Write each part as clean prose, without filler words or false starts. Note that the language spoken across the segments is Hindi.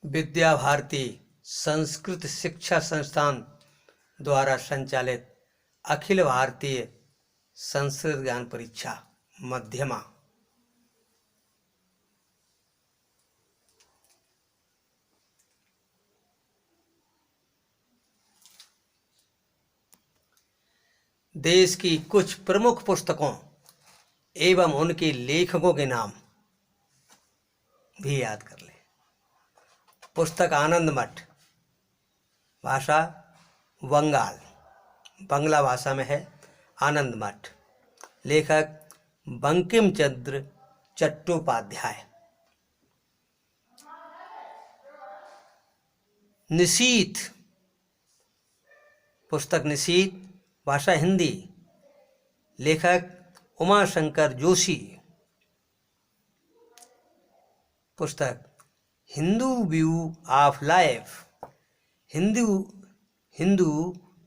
विद्या भारती संस्कृत शिक्षा संस्थान द्वारा संचालित अखिल भारतीय संस्कृत ज्ञान परीक्षा मध्यमा देश की कुछ प्रमुख पुस्तकों एवं उनके लेखकों के नाम भी याद कर लें। पुस्तक आनंद मठ, भाषा बंगाल, बंगला भाषा में है आनंद मठ। लेखक बंकिम चंद्र चट्टोपाध्याय। निशीथ, पुस्तक निशीथ, भाषा हिंदी, लेखक उमाशंकर जोशी। पुस्तक Hindu view of life, Hindu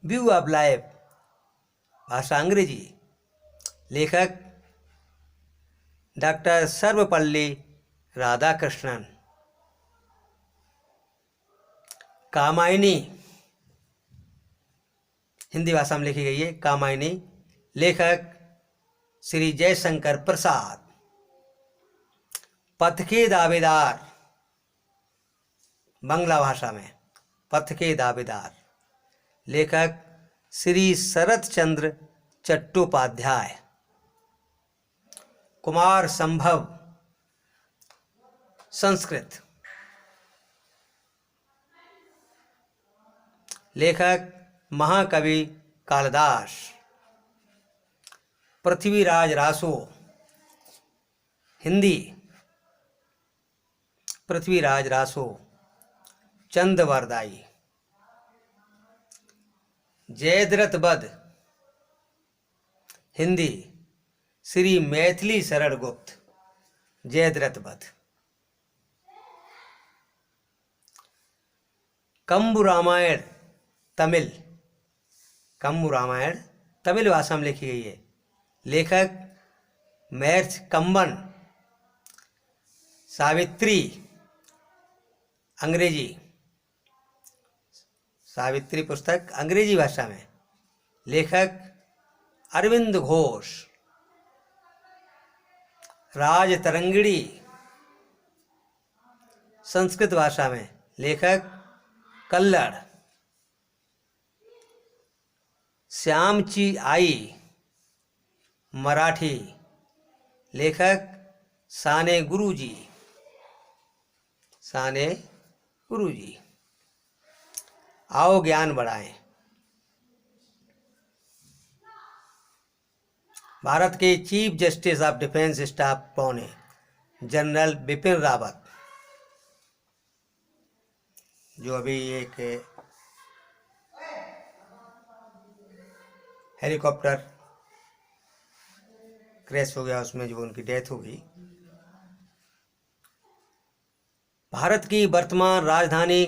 view of life, भाषा अंग्रेजी, लेखक डॉक्टर सर्वपल्ली राधाकृष्णन। कामायनी, हिंदी भाषा में लिखी गई है कामायनी, लेखक श्री जयशंकर प्रसाद। पथ के दावेदार, बंगला भाषा में पथ के दावेदार, लेखक श्री शरत चंद्र चट्टोपाध्याय। कुमार संभव, संस्कृत, लेखक महाकवि कालिदास। पृथ्वीराज रासो, हिंदी, पृथ्वीराज रासो, चंदवरदाई। जयद्रथ बध, हिंदी, श्री मैथिली शरण गुप्त। जयद्रथ बध। कंबु रामायण, तमिल, कंबु रामायण तमिल भाषा में लिखी गई है, लेखक मैर्थ कंबन। सावित्री, अंग्रेजी, सावित्री पुस्तक अंग्रेजी भाषा में, लेखक अरविंद घोष। राजतरंगिणी, संस्कृत भाषा में, लेखक कल्लड़। श्यामची आई, मराठी, लेखक साने गुरुजी। साने गुरुजी। आओ ज्ञान बढ़ाएं, भारत के chief justice of defence staff पौने जनरल बिपिन रावत, जो अभी एक हेलीकॉप्टर क्रैश हो गया, उसमें जो उनकी डेथ हो गई। भारत की वर्तमान राजधानी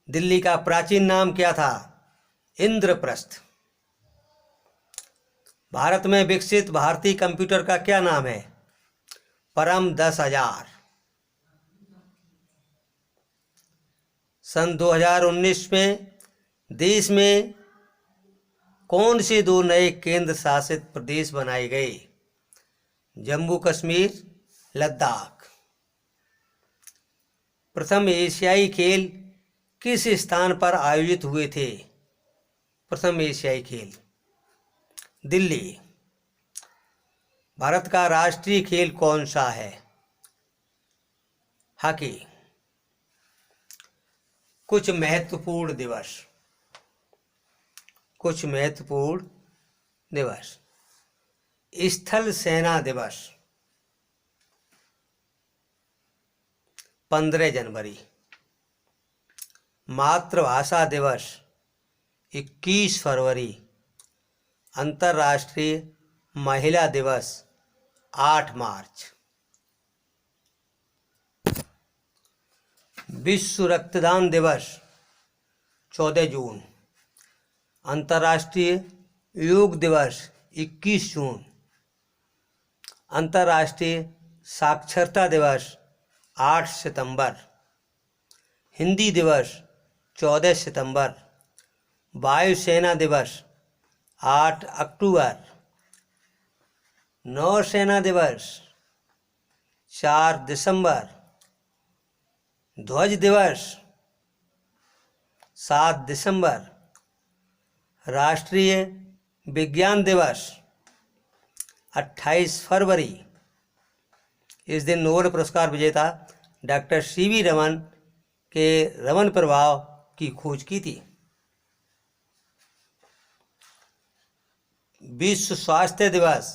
दिल्ली का प्राचीन नाम क्या था? इंद्रप्रस्थ। भारत में विकसित भारतीय कंप्यूटर का क्या नाम है? परम 10,000। सन 2019 में देश में कौन से 2 नए केंद्र शासित प्रदेश बनाए गए? जम्मू कश्मीर, लद्दाख। प्रथम एशियाई खेल किस स्थान पर आयोजित हुए थे? प्रथम एशियाई खेल दिल्ली। भारत का राष्ट्रीय खेल कौन सा है? हॉकी। कुछ महत्वपूर्ण दिवस। कुछ महत्वपूर्ण दिवस। स्थल सेना दिवस 15 जनवरी। मातृभाषा दिवस 21 फरवरी। अंतर्राष्ट्रीय महिला दिवस 8 मार्च। विश्व रक्तदान दिवस 14 जून। अंतर्राष्ट्रीय योग दिवस 21 जून। अंतर्राष्ट्रीय साक्षरता दिवस 8 सितंबर। हिंदी दिवस 14 सितंबर, वायुसेना दिवस 8 अक्टूबर, नौसेना दिवस 4 दिसंबर, ध्वज दिवस 7 दिसंबर, राष्ट्रीय विज्ञान दिवस 28 फरवरी। इस दिन नोबेल पुरस्कार विजेता डॉक्टर सीवी रमन के रमन प्रभाव की खोज की थी। विश्व स्वास्थ्य दिवस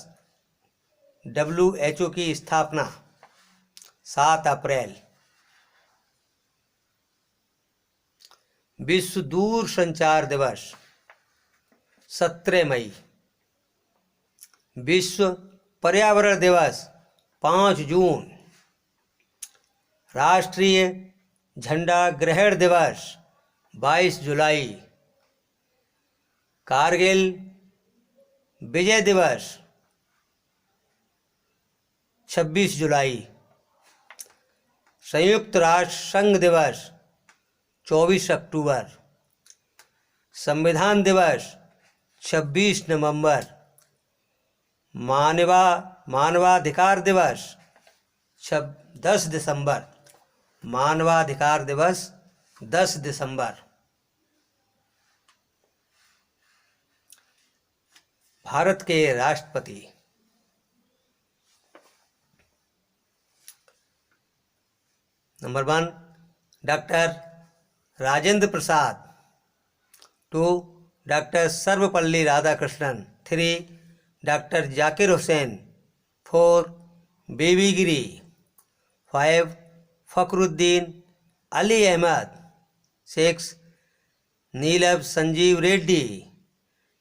WHO की स्थापना 7 अप्रैल। विश्व दूर संचार दिवस 17 मई। विश्व पर्यावरण दिवस 5 जून। राष्ट्रीय झंडा ग्रहण दिवस 22 जुलाई। कारगिल विजय दिवस 26 जुलाई। संयुक्त राष्ट्र संघ दिवस 24 अक्टूबर। संविधान दिवस 26 नवंबर। मानवाधिकार दिवस 10 दिसंबर। मानवाधिकार दिवस 10 दिसंबर। भारत के राष्ट्रपति नंबर 1 doctor Rajendra Prasad. 2 doctor Sarvepalli Radhakrishnan. 3 doctor Zakir Hussain. 4 V V Giri. 5 Fakhruddin Ali Ahmed. 6 Neelam Sanjiva Reddy.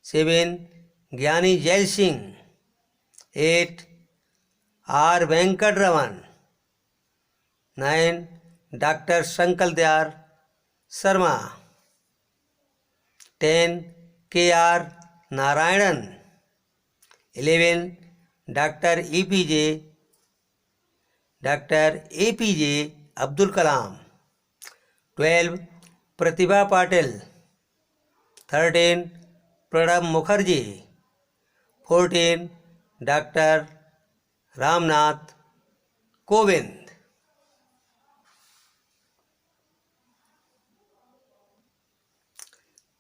7 Giani Zail Singh. 8 R Venkataraman. 9 doctor Shankar Dayal Sharma. 10 KR Narayanan. 11 doctor APJ Abdul Kalam. 12 Pratibha Patil. 13 Pranab Mukherjee. 14 doctor Ramnath Kovind.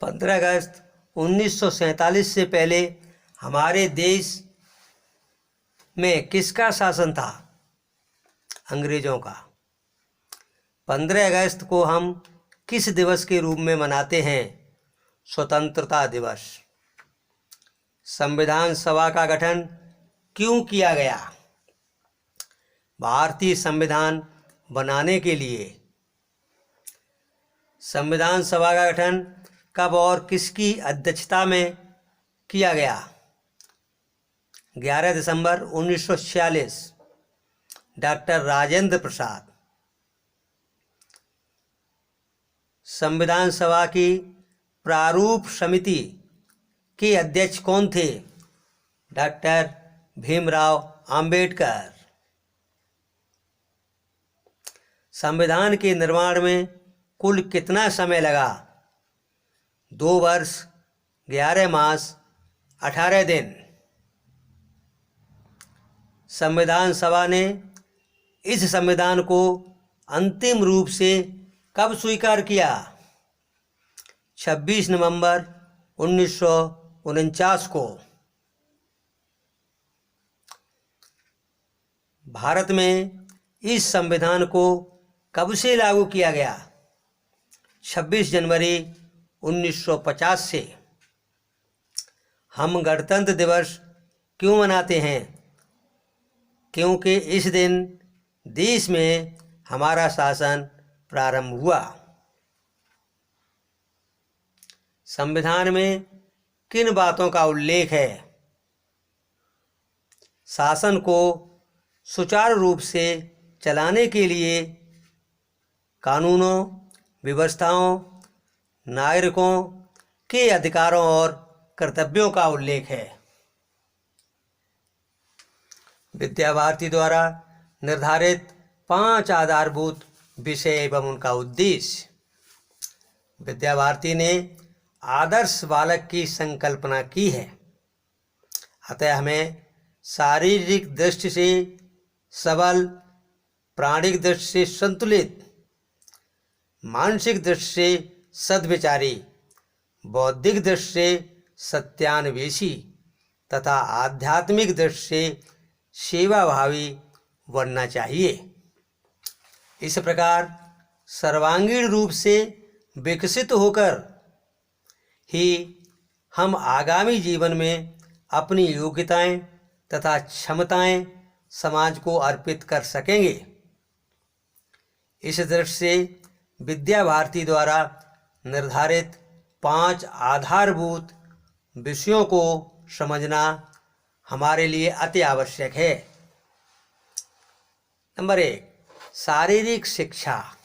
पंद्रह अगस्त 1947 से पहले हमारे देश में किसका शासन था? अंग्रेजों का। 15 अगस्त को हम किस दिवस के रूप में मनाते हैं? स्वतंत्रता दिवस। संविधान सभा का गठन क्यों किया गया? भारतीय संविधान बनाने के लिए। संविधान सभा का गठन कब और किसकी अध्यक्षता में किया गया? 11 दिसंबर 1946। डॉक्टर राजेंद्र प्रसाद। संविधान सभा की प्रारूप समिति के अध्यक्ष कौन थे? डॉक्टर भीमराव अंबेडकर। संविधान के निर्माण में कुल कितना समय लगा? 2 वर्ष 11 मास 18 दिन। संविधान सभा ने इस संविधान को अंतिम रूप से कब स्वीकार किया? 26 नवंबर 1949 को। भारत में इस संविधान को कब से लागू किया गया? 26 जनवरी 1950 से। हम गणतंत्र दिवस क्यों मनाते हैं? क्योंकि इस दिन देश में हमारा शासन प्रारंभ हुआ। संविधान में किन बातों का उल्लेख है? शासन को सुचारू रूप से चलाने के लिए कानूनों, व्यवस्थाओं, नागरिकों के अधिकारों और कर्तव्यों का उल्लेख है। विद्या भारती द्वारा निर्धारित 5 आधारभूत विषय एवं उनका उद्देश्य। विद्या भारती ने आदर्श बालक की संकल्पना की है। अतः हमें शारीरिक दृष्टि से सबल, प्राणिक दृष्टि से संतुलित, मानसिक दृष्टि से सद्विचारी, बौद्धिक दृष्टि से सत्यान्वेषी तथा आध्यात्मिक दृष्टि से सेवाभावी बनना चाहिए। इस प्रकार सर्वांगीण रूप से विकसित होकर ही हम आगामी जीवन में अपनी योग्यताएं तथा क्षमताएं समाज को अर्पित कर सकेंगे। इस दृष्टि से विद्या भारती द्वारा निर्धारित 5 आधारभूत विषयों को समझना हमारे लिए अति आवश्यक है। नंबर 1, शारीरिक शिक्षा।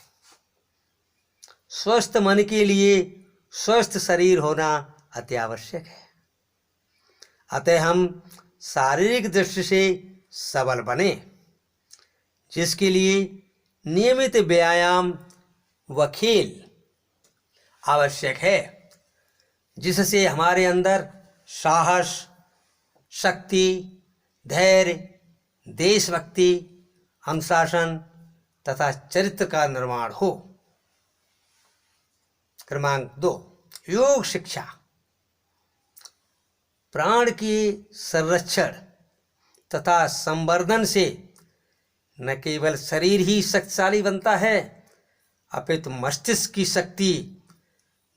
स्वस्थ मन के लिए स्वस्थ शरीर होना अति आवश्यक है। अतः हम शारीरिक दृष्टि से सबल बने, जिसके लिए नियमित व्यायाम व खेल आवश्यक है, जिससे हमारे अंदर साहस, शक्ति, धैर्य, देशभक्ति, अनुशासन तथा चरित्र का निर्माण हो। क्रमांक 2, योग शिक्षा। प्राण के संरक्षण तथा संवर्धन से न केवल शरीर ही शक्तिशाली बनता है, अपितु मस्तिष्क की शक्ति